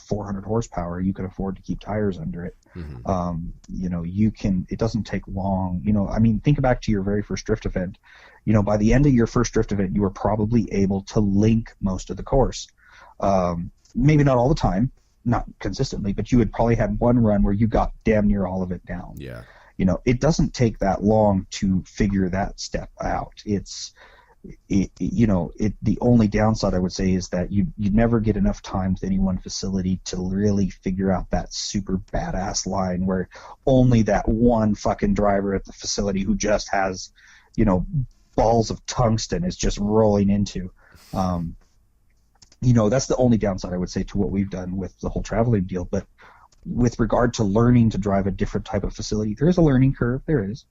400 horsepower, you can afford to keep tires under it. Mm-hmm. It doesn't take long. Think back to your very first drift event. By the end of your first drift event, you were probably able to link most of the course. Maybe not all the time, not consistently, but you had probably had one run where you got damn near all of it down. Yeah. It doesn't take that long to figure that step out. The only downside I would say is that you never get enough time with any one facility to really figure out that super badass line where only that one fucking driver at the facility who just has, balls of tungsten is just rolling into. That's the only downside I would say to what we've done with the whole traveling deal. But with regard to learning to drive a different type of facility, there is a learning curve. There is.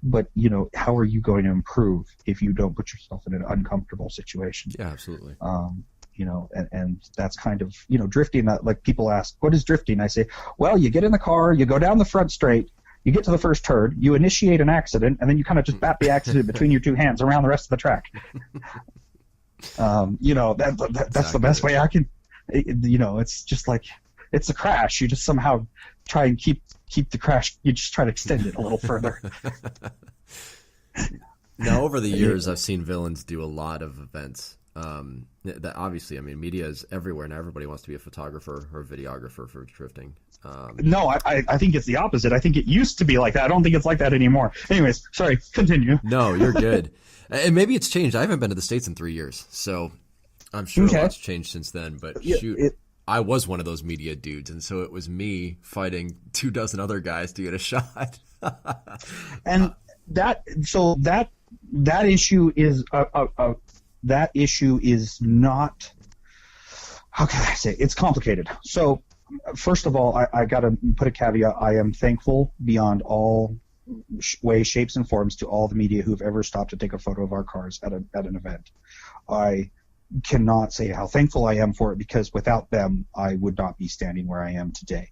But how are you going to improve if you don't put yourself in an uncomfortable situation? Yeah, absolutely. And that's kind of, drifting. Like people ask, what is drifting? I say, well, you get in the car, you go down the front straight, you get to the first turn, you initiate an accident, and then you kind of just bat the accident between your two hands around the rest of the track. That's the best way I can, it's just like, it's a crash. You just somehow try and keep the crash. You just try to extend it a little further. Now, over the years, I've seen villains do a lot of events. That obviously, media is everywhere, and everybody wants to be a photographer or a videographer for drifting. No, I think it's the opposite. I think it used to be like that. I don't think it's like that anymore. Anyways, sorry, continue. No, you're good. And maybe it's changed. I haven't been to the States in 3 years, so I'm sure a lot's changed since then. But shoot. I was one of those media dudes, and so it was me fighting 24 other guys to get a shot. And that issue is that issue is not, how can I say, it's complicated. So first of all, I got to put a caveat. I am thankful beyond all ways, shapes, and forms to all the media who've ever stopped to take a photo of our cars at an event. I cannot say how thankful I am for it, because without them, I would not be standing where I am today.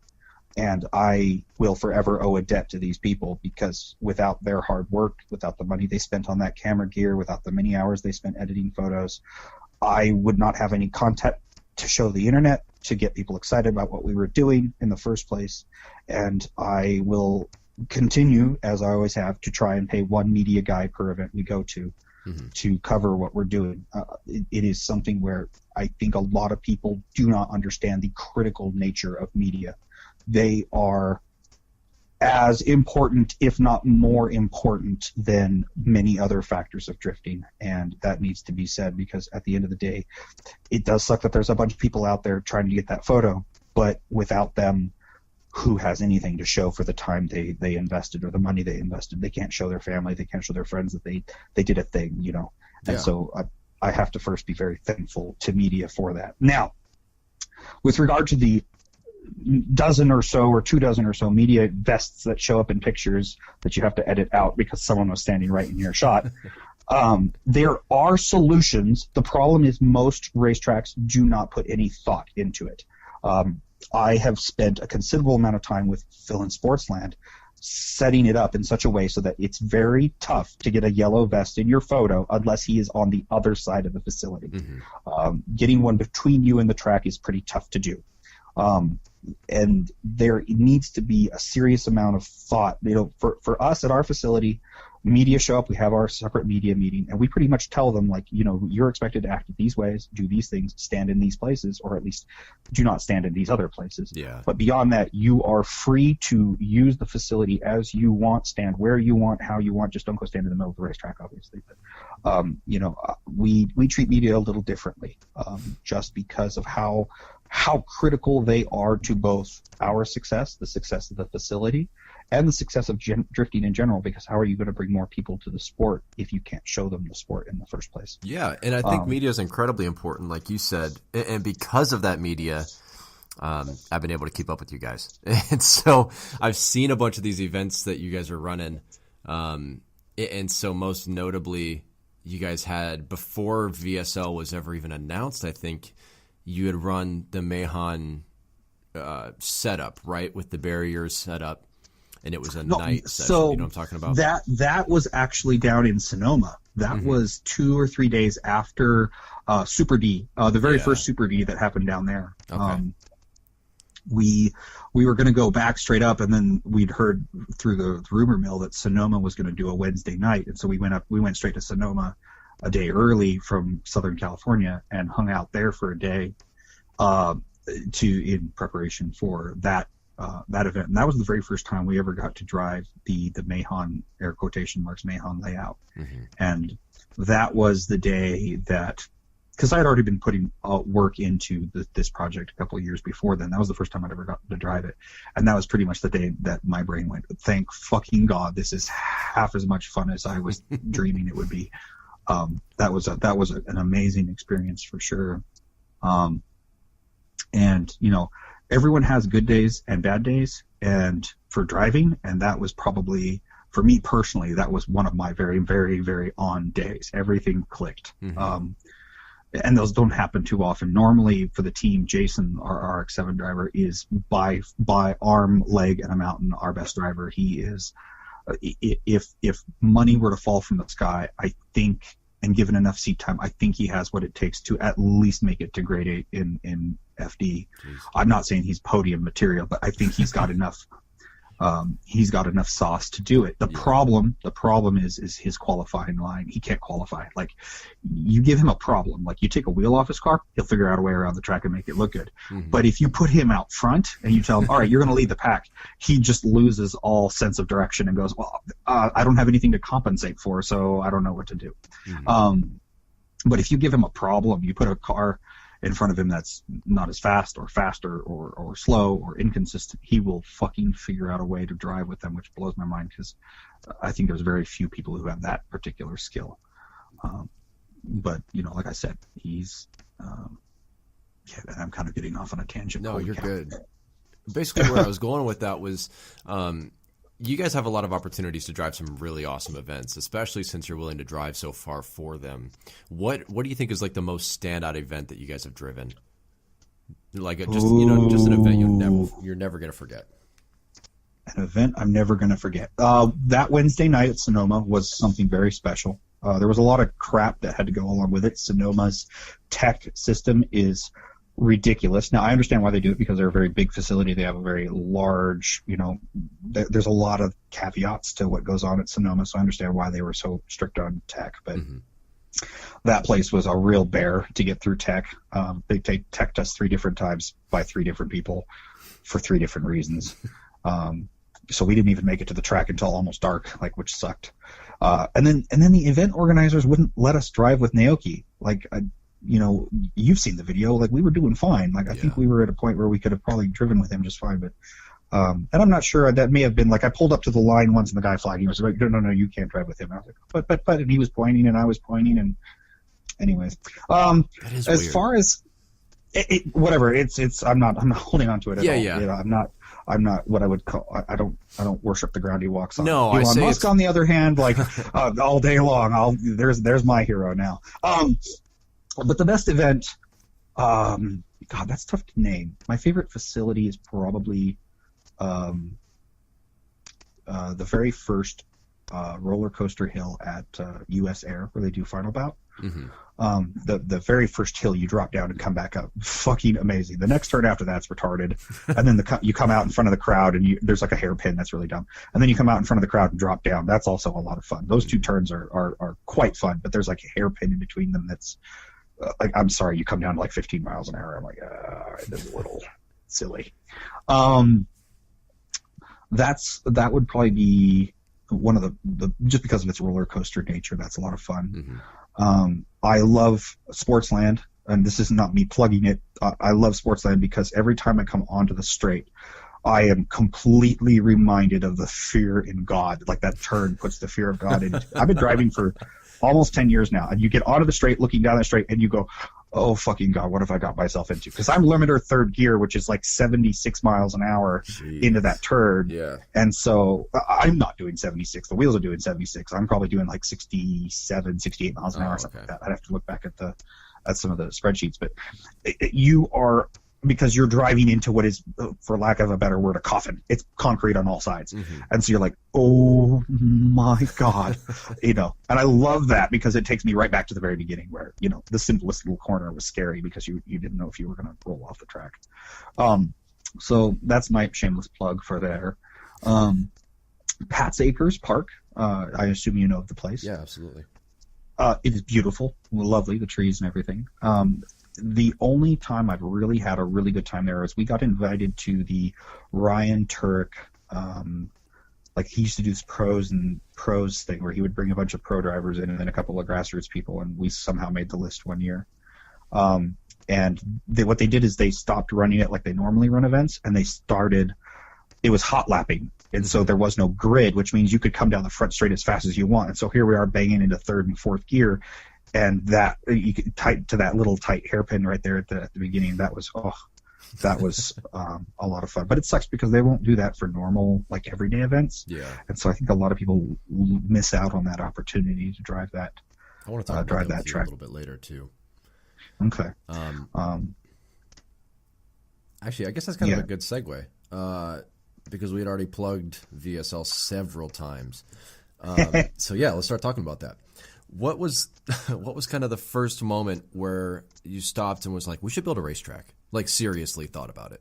And I will forever owe a debt to these people, because without their hard work, without the money they spent on that camera gear, without the many hours they spent editing photos, I would not have any content to show the internet to get people excited about what we were doing in the first place. And I will continue, as I always have, to try and pay one media guy per event we go to. Mm-hmm. To cover what we're doing. It is something where I think a lot of people do not understand the critical nature of media. They are as important, if not more important, than many other factors of drifting, and that needs to be said, because at the end of the day, it does suck that there's a bunch of people out there trying to get that photo, but without them, who has anything to show for the time they invested or the money they invested? They can't show their family, they can't show their friends that they did a thing, And so I have to first be very thankful to media for that. Now, with regard to the dozen or so or 24 or so media vests that show up in pictures that you have to edit out because someone was standing right in your shot, there are solutions. The problem is most racetracks do not put any thought into it. I have spent a considerable amount of time with Phil in Sportsland setting it up in such a way so that it's very tough to get a yellow vest in your photo unless he is on the other side of the facility. Mm-hmm. Getting one between you and the track is pretty tough to do. And there needs to be a serious amount of thought. For us at our facility, media show up, we have our separate media meeting, and we pretty much tell them, you're expected to act these ways, do these things, stand in these places, or at least do not stand in these other places. Yeah. But beyond that, you are free to use the facility as you want, stand where you want, how you want. Just don't go stand in the middle of the racetrack, obviously. But, we treat media a little differently, just because of how critical they are to both our success, the success of the facility, and the success of drifting in general, because how are you going to bring more people to the sport if you can't show them the sport in the first place? Yeah, and I think media is incredibly important, like you said, and because of that media, I've been able to keep up with you guys. And so I've seen a bunch of these events that you guys are running, and so most notably, you guys had, before VSL was ever even announced, I think, you had run the Mahon setup, right, with the barriers set up. And it was a night session. So you know what I'm talking about? That was actually down in Sonoma. That was 2 or 3 days after Super D, the very first Super D that happened down there. Okay. we were going to go back straight up, and then we'd heard through the rumor mill that Sonoma was going to do a Wednesday night, and so we went straight to Sonoma a day early from Southern California and hung out there for a day in preparation for that event. And that was the very first time we ever got to drive the Mahon, air quotation marks, Mahon layout. Mm-hmm. And that was the day that, because I had already been putting work into this project a couple of years before then. That was the first time I'd ever gotten to drive it. And that was pretty much the day that my brain went, thank fucking God, this is half as much fun as I was dreaming it would be. That was an amazing experience for sure. And, you know, everyone has good days and bad days, and for driving, and that was probably, for me personally, that was one of my very, very, very on days. Everything clicked. Mm-hmm. And those don't happen too often. Normally for the team, Jason, our RX-7 driver, is by arm, leg, and a mountain our best driver. He is, if money were to fall from the sky, I think, and given enough seat time, I think he has what it takes to at least make it to grade 8 in FD. Jeez. I'm not saying he's podium material, but I think he's got enough. He's got enough sauce to do it. The problem is his qualifying line. He can't qualify. Like, you give him a problem, like you take a wheel off his car, he'll figure out a way around the track and make it look good. Mm-hmm. But if you put him out front and you tell him, all right, you're going to lead the pack, he just loses all sense of direction and goes, well, I don't have anything to compensate for, so I don't know what to do. Mm-hmm. But if you give him a problem, you put a car in front of him that's not as fast or faster or slow or inconsistent, he will fucking figure out a way to drive with them, which blows my mind, because I think there's very few people who have that particular skill. But, you know, like I said, he's I'm kind of getting off on a tangent. No, you're good. Basically where I was going with that was you guys have a lot of opportunities to drive some really awesome events, especially since you're willing to drive so far for them. What do you think is like the most standout event that you guys have driven? Like just an event you're never going to forget. An event I'm never going to forget. That Wednesday night at Sonoma was something very special. There was a lot of crap that had to go along with it. Sonoma's tech system is ridiculous. Now, I understand why they do it, because they're a very big facility. They have a very large, you know, there's a lot of caveats to what goes on at Sonoma, so I understand why they were so strict on tech. But that place was a real bear to get through tech. They take tech tests 3 different times by 3 different people for 3 different reasons. So we didn't even make it to the track until almost dark, like, which sucked. And then the event organizers wouldn't let us drive with Naoki. Like, you know, you've seen the video. Like, we were doing fine. Like, I think we were at a point where we could have probably driven with him just fine. But and I'm not sure. That may have been like, I pulled up to the line once and the guy flagged. He was like, no, you can't drive with him. I was like, but, and he was pointing and I was pointing. And anyways, as weird. Far as whatever, I'm not holding on to it at all. Yeah. You know, I'm not what I would call. I don't worship the ground he walks on. No, Elon Musk, on the other hand, like all day long. There's my hero now. But the best event, God, that's tough to name. My favorite facility is probably the very first roller coaster hill at US Air, where they do Final Bout. Mm-hmm. The very first hill you drop down and come back up, fucking amazing. The next turn after that's retarded, and then you come out in front of the crowd and there's like a hairpin that's really dumb, and then you come out in front of the crowd and drop down. That's also a lot of fun. Those 2 turns are quite fun, but there's like a hairpin in between them that's like, I'm sorry, you come down to like 15 miles an hour. I'm like, that's a little silly. That would probably be one of the just because of its roller coaster nature. That's a lot of fun. Mm-hmm. I love Sportsland, and this is not me plugging it. I love Sportsland because every time I come onto the straight, I am completely reminded of the fear in God. Like, that turn puts the fear of God in. I've been driving for almost 10 years now, and you get onto the straight, looking down the straight, and you go, oh, fucking God, what have I got myself into? Because I'm limiter 3rd gear, which is like 76 miles an hour into that turn. Yeah. And so I'm not doing 76. The wheels are doing 76. I'm probably doing like 67, 68 miles an hour, something like that. I'd have to look back at some of the spreadsheets. But you are, because you're driving into what is, for lack of a better word, a coffin. It's concrete on all sides. Mm-hmm. And so you're like, oh my God, you know. And I love that because it takes me right back to the very beginning where, you know, the simplest little corner was scary because you didn't know if you were going to roll off the track. So that's my shameless plug for there. Pat's Acres Park. I assume you know of the place. Yeah, absolutely. It is beautiful, lovely, the trees and everything. The only time I've really had a really good time there is we got invited to the Ryan Turek, like he used to do this pros thing where he would bring a bunch of pro drivers in and then a couple of grassroots people, and we somehow made the list one year. And what they did is they stopped running it like they normally run events, and it was hot lapping. And so there was no grid, which means you could come down the front straight as fast as you want. And so here we are banging into third and fourth gear, and that you could tight to that little tight hairpin right there at the beginning. That was a lot of fun. But it sucks because they won't do that for normal, like everyday events. Yeah. And so I think a lot of people miss out on that opportunity to drive that. I want to talk about that track a little bit later too. Okay. Actually, I guess that's kind of a good segue. Because we had already plugged VSL several times. So yeah, let's start talking about that. What was kind of the first moment where you stopped and was like, we should build a racetrack? Like seriously thought about it?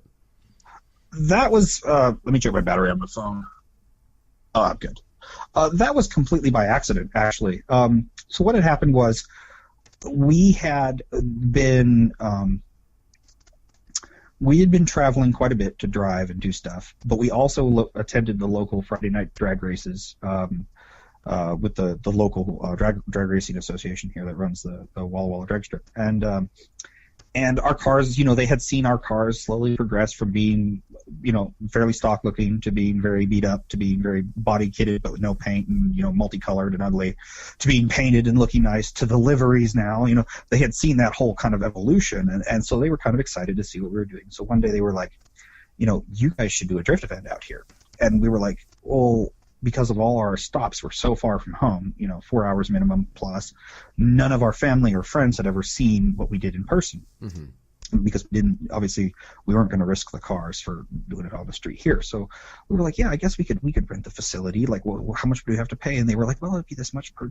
That was, let me check my battery on the phone. Oh, I'm good. That was completely by accident, actually. So what had happened was we had been traveling quite a bit to drive and do stuff, but we also attended the local Friday night drag races with the local drag racing association here that runs the Walla Walla drag strip. And our cars, they had seen our cars slowly progress from being, fairly stock looking to being very beat up to being very body kitted but with no paint and, multicolored and ugly to being painted and looking nice to the liveries now. They had seen that whole kind of evolution. And so they were kind of excited to see what we were doing. So one day they were like, you guys should do a drift event out here. And we were like, well, because of all our stops, we're so far from home, 4 hours minimum plus. None of our family or friends had ever seen what we did in person. Mm-hmm. Because we weren't going to risk the cars for doing it on the street here. So we were like, yeah, I guess we could rent the facility. Like, well, how much do we have to pay? And they were like, well, it'd be this much per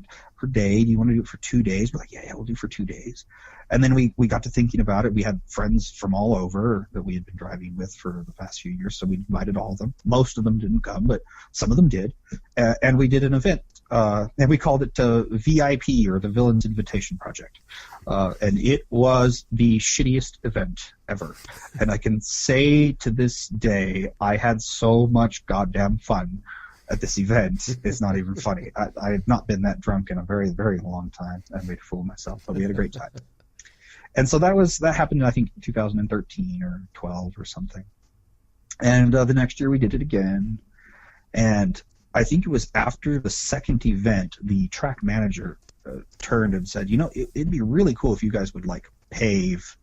day. Do you want to do it for 2 days? We're like, yeah, we'll do for 2 days. And then we got to thinking about it. We had friends from all over that we had been driving with for the past few years. So we invited all of them. Most of them didn't come, but some of them did. And we did an event. And we called it VIP, or the Villains Invitation Project. And it was the shittiest event ever. And I can say to this day, I had so much goddamn fun at this event. It's not even funny. I had not been that drunk in a very, very long time. I made a fool of myself, but we had a great time. And so that happened in, I think, 2013 or 12 or something. And the next year we did it again. And I think it was after the second event, the track manager turned and said, it'd be really cool if you guys would pave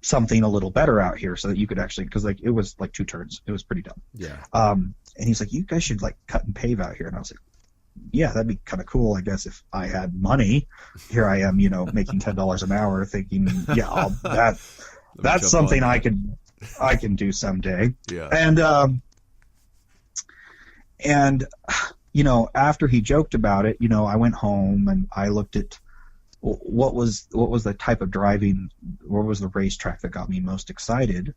something a little better out here so that you could actually, because it was 2 turns. It was pretty dumb. Yeah. And he's like, you guys should cut and pave out here. And I was like, yeah, that'd be kind of cool, I guess, if I had money. Here I am, making $10 an hour, thinking, yeah, that's something I can do someday. Yeah. And after he joked about it, I went home and I looked at what was the type of driving, what was the racetrack that got me most excited.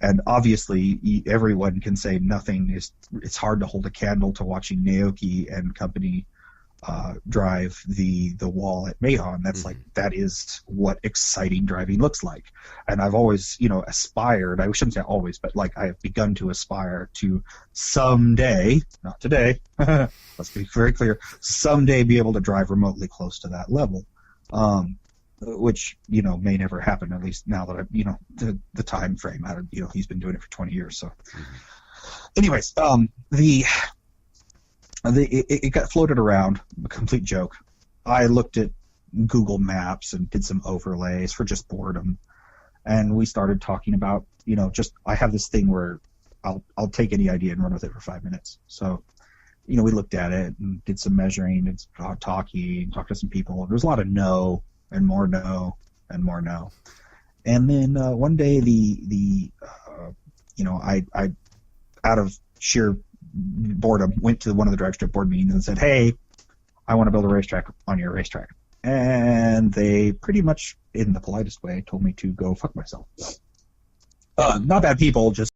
And obviously, everyone can say it's hard to hold a candle to watching Naoki and company drive the wall at Mahon. That's that is what exciting driving looks like. And I've always, aspired, I shouldn't say always, but I have begun to aspire to someday, not today, let's be very clear, someday be able to drive remotely close to that level. Which, may never happen, at least now that the time frame, he's been doing it for 20 years. So anyways, it got floated around, a complete joke. I looked at Google Maps and did some overlays for just boredom. And we started talking about, I have this thing where I'll take any idea and run with it for 5 minutes. So, we looked at it and did some measuring and talking, talked to some people. There was a lot of no and more no and more no. And then one day I out of sheer boredom went to one of the drag strip board meetings and said, hey, I want to build a racetrack on your racetrack. And they pretty much, in the politest way, told me to go fuck myself. Not bad people, just